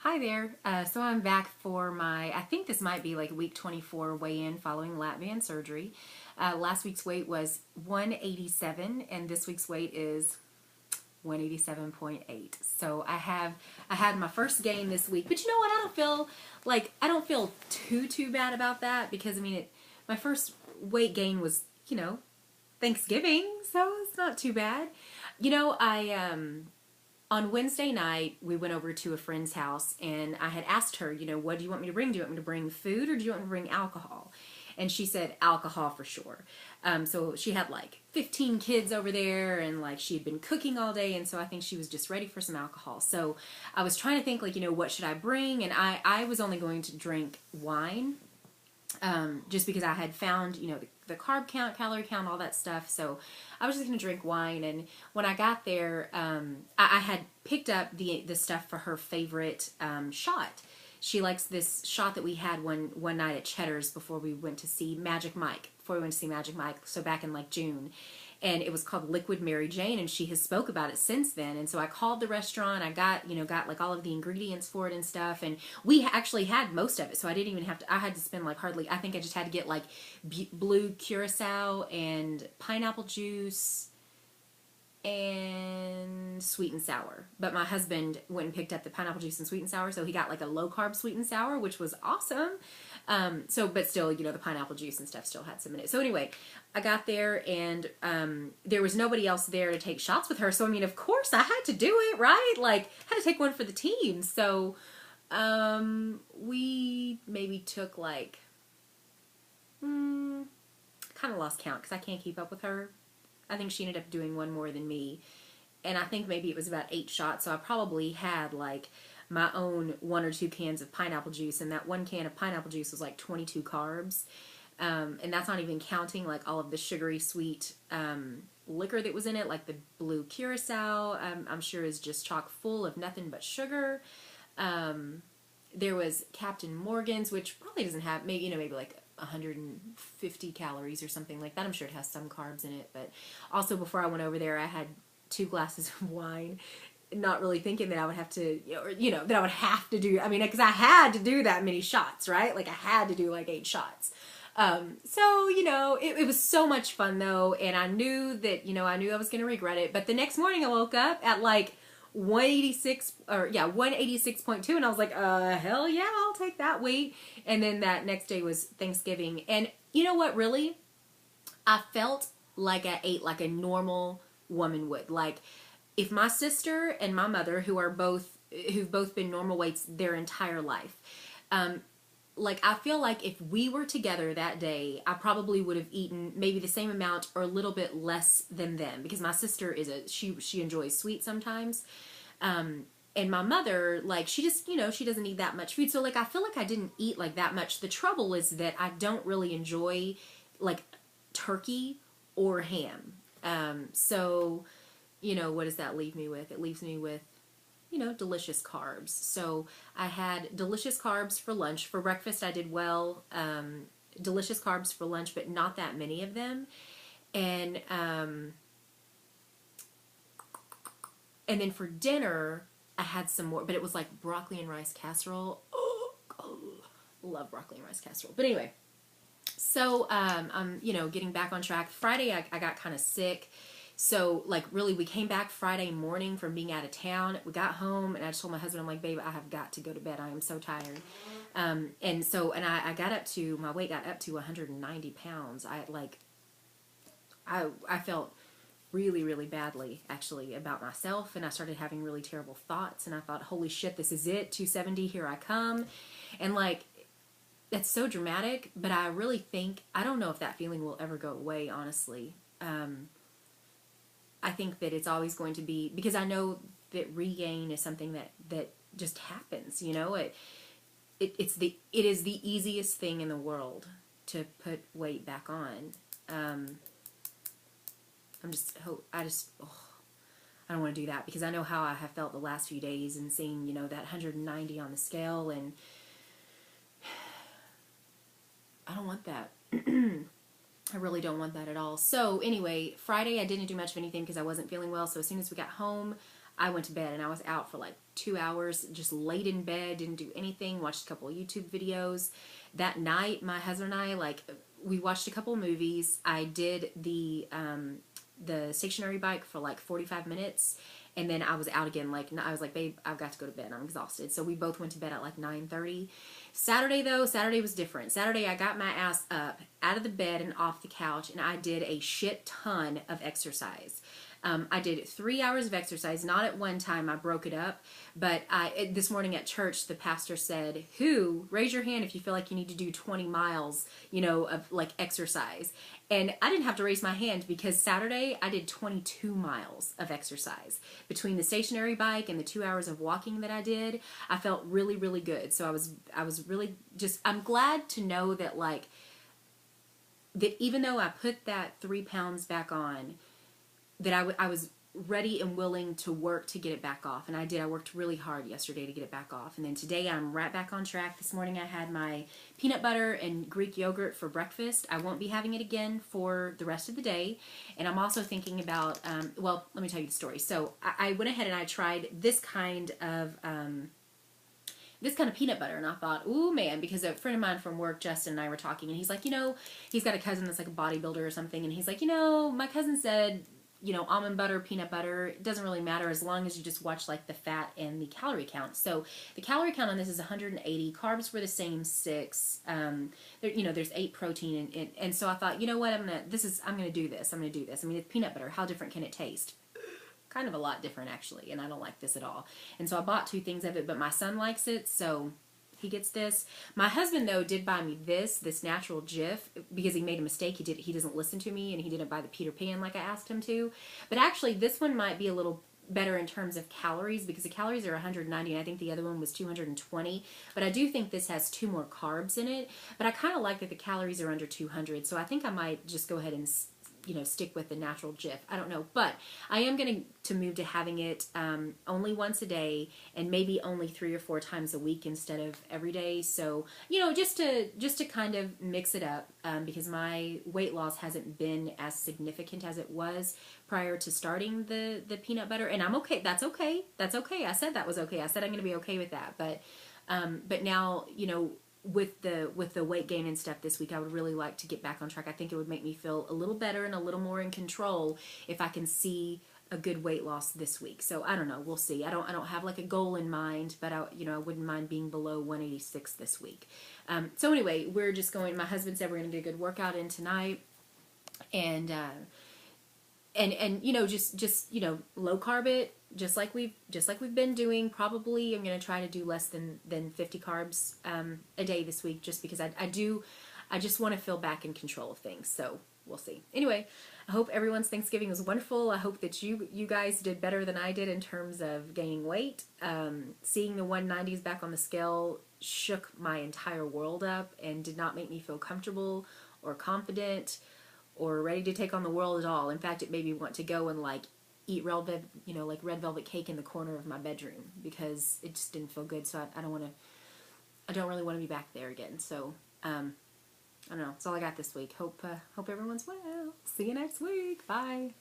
Hi there. So I'm back for I think this might be like week 24 weigh-in following LapBand surgery. Last week's weight was 187 and this week's weight is 187.8. So I had my first gain this week, but you know what? I don't feel too bad about that because my first weight gain was, Thanksgiving, so it's not too bad. On Wednesday night, we went over to a friend's house, and I had asked her, what do you want me to bring? Do you want me to bring food, or do you want me to bring alcohol? And she said alcohol for sure. So she had like 15 kids over there, and like she had been cooking all day, and so I think she was just ready for some alcohol. So I was trying to think, like, what should I bring? And I was only going to drink wine, just because I had found, the carb count, calorie count, all that stuff. So I was just going to drink wine. And when I got there, I had picked up the stuff for her favorite shot. She likes this shot that we had one night at Cheddar's before we went to see Magic Mike. So back in like June. And it was called Liquid Mary Jane, and she has spoke about it since then. And so I called the restaurant. I got like all of the ingredients for it and stuff. And we actually had most of it, so I didn't even have to. I had to spend like hardly. I think I just had to get like blue curacao and pineapple juice and sweet and sour. But my husband went and picked up the pineapple juice and sweet and sour, so he got like a low carb sweet and sour, which was awesome. But still, the pineapple juice and stuff still had some in it. So anyway, I got there, and there was nobody else there to take shots with her. So of course I had to do it, right? Like, I had to take one for the team. So we maybe took like kind of lost count because I can't keep up with her. I think she ended up doing one more than me, and I think maybe it was about 8 shots. So I probably had like my own 1 or 2 cans of pineapple juice, and that 1 can of pineapple juice was like 22 carbs. And that's not even counting like all of the sugary sweet liquor that was in it, like the blue curacao, I'm sure is just chock full of nothing but sugar. There was Captain Morgan's, which probably doesn't have, maybe like 150 calories or something like that. I'm sure it has some carbs in it. But also, before I went over there, I had 2 glasses of wine, not really thinking that I would have to, that I would have to do, because I had to do that many shots, right? Like, I had to do like 8 shots. It was so much fun though, and I knew that, I knew I was going to regret it. But the next morning I woke up at like 186.2, and I was like, hell yeah, I'll take that weight. And then that next day was Thanksgiving, and you know what, really? I felt like I ate like a normal woman would. Like, if my sister and my mother, who've both been normal weights their entire life, like, I feel like if we were together that day, I probably would have eaten maybe the same amount or a little bit less than them, because my sister she enjoys sweet sometimes. And my mother, like, she just, she doesn't eat that much food. So, like, I feel like I didn't eat, like, that much. The trouble is that I don't really enjoy, like, turkey or ham. What does that leave me with? It leaves me with, delicious carbs. So I had delicious carbs for lunch. For breakfast, I did well. Delicious carbs for lunch, but not that many of them. And then for dinner, I had some more, but it was like broccoli and rice casserole. Oh, love broccoli and rice casserole. But anyway, so I'm, getting back on track. Friday, I got kind of sick. So, like, really, we came back Friday morning from being out of town. We got home, and I just told my husband, I'm like, babe, I have got to go to bed. I am so tired. I my weight got up to 190 pounds. I felt really, really badly, actually, about myself, and I started having really terrible thoughts, and I thought, holy shit, this is it, 270, here I come. And, like, that's so dramatic, but I really think, I don't know if that feeling will ever go away, honestly. I think that it's always going to be, because I know that regain is something that just happens, It is the easiest thing in the world to put weight back on. I don't want to do that, because I know how I have felt the last few days, and seeing, that 190 on the scale, and I don't want that. I really don't want that at all. So anyway, Friday I didn't do much of anything because I wasn't feeling well. So as soon as we got home, I went to bed and I was out for like 2 hours, just laid in bed, didn't do anything, watched a couple of YouTube videos. That night, my husband and I, like, we watched a couple of movies. I did the stationary bike for like 45 minutes. And then I was out again. Like, I was like, babe, I've got to go to bed. I'm exhausted. So we both went to bed at like 9:30. Saturday was different. Saturday, I got my ass up out of the bed and off the couch, and I did a shit ton of exercise. I did 3 hours of exercise, not at one time. I broke it up. But this morning at church, the pastor said, raise your hand if you feel like you need to do 20 miles, of like exercise. And I didn't have to raise my hand because Saturday I did 22 miles of exercise. Between the stationary bike and the 2 hours of walking that I did, I felt really, really good. So I was really just, I'm glad to know that, like, that even though I put that 3 pounds back on, that I was ready and willing to work to get it back off. And I did. I worked really hard yesterday to get it back off. And then today I'm right back on track. This morning I had my peanut butter and Greek yogurt for breakfast. I won't be having it again for the rest of the day. And I'm also thinking about, well, let me tell you the story. So I went ahead and I tried this kind of peanut butter, and I thought, ooh, man, because a friend of mine from work, Justin, and I were talking, and he's like, he's got a cousin that's like a bodybuilder or something, and he's like, my cousin said, almond butter, peanut butter, it doesn't really matter as long as you just watch like the fat and the calorie count. So the calorie count on this is 180. Carbs were the same, 6. There's 8 protein, and so I thought, you know what, I'm gonna do this. I mean, it's peanut butter. How different can it taste? Kind of a lot different, actually, and I don't like this at all. And so I bought 2 things of it, but my son likes it, so he gets this. My husband, though, did buy me this natural Jif because he made a mistake. He doesn't listen to me, and he didn't buy the Peter Pan like I asked him to. But actually, this one might be a little better in terms of calories because the calories are 190, and I think the other one was 220. But I do think this has 2 more carbs in it. But I kind of like that the calories are under 200, so I think I might just go ahead and stick with the natural Jif. I don't know, but I am going to move to having it only once a day and maybe only 3 or 4 times a week instead of every day. So, just to kind of mix it up because my weight loss hasn't been as significant as it was prior to starting the peanut butter, and I'm okay. That's okay. That's okay. I said that was okay. I said I'm going to be okay with that, but now, with the weight gain and stuff this week, I would really like to get back on track. I think it would make me feel a little better and a little more in control if I can see a good weight loss this week. So I don't know, we'll see. I don't have like a goal in mind, but I wouldn't mind being below 186 this week. So anyway, we're just going. My husband said we're going to get a good workout in tonight, and just low carb it. Just like we've been doing. Probably I'm going to try to do less than 50 carbs a day this week, just because I just want to feel back in control of things. So we'll see. Anyway, I hope everyone's Thanksgiving was wonderful. I hope that you guys did better than I did in terms of gaining weight. Seeing the 190s back on the scale shook my entire world up and did not make me feel comfortable or confident or ready to take on the world at all. In fact, it made me want to go and eat red velvet cake in the corner of my bedroom because it just didn't feel good. So I don't really want to be back there again. So I don't know. That's all I got this week. Hope everyone's well. See you next week. Bye.